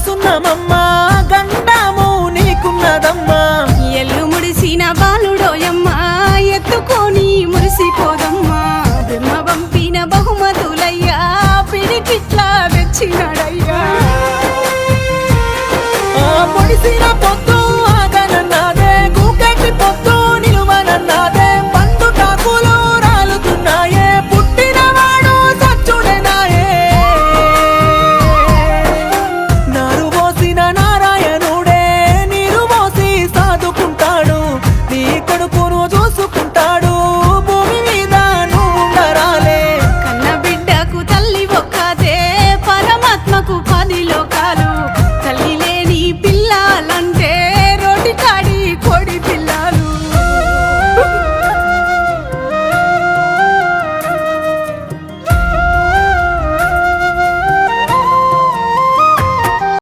చూసున్నామమ్మా గండము నీకున్నదమ్మా ఎల్లు ముడిసిన బాలుడోయమ్మా ఎత్తుకొని మురిసిపోదమ్మా బ్రహ్మ పంపిన బహుమతులయ్యా పిడికిట్లా తెచ్చినాడయ్యా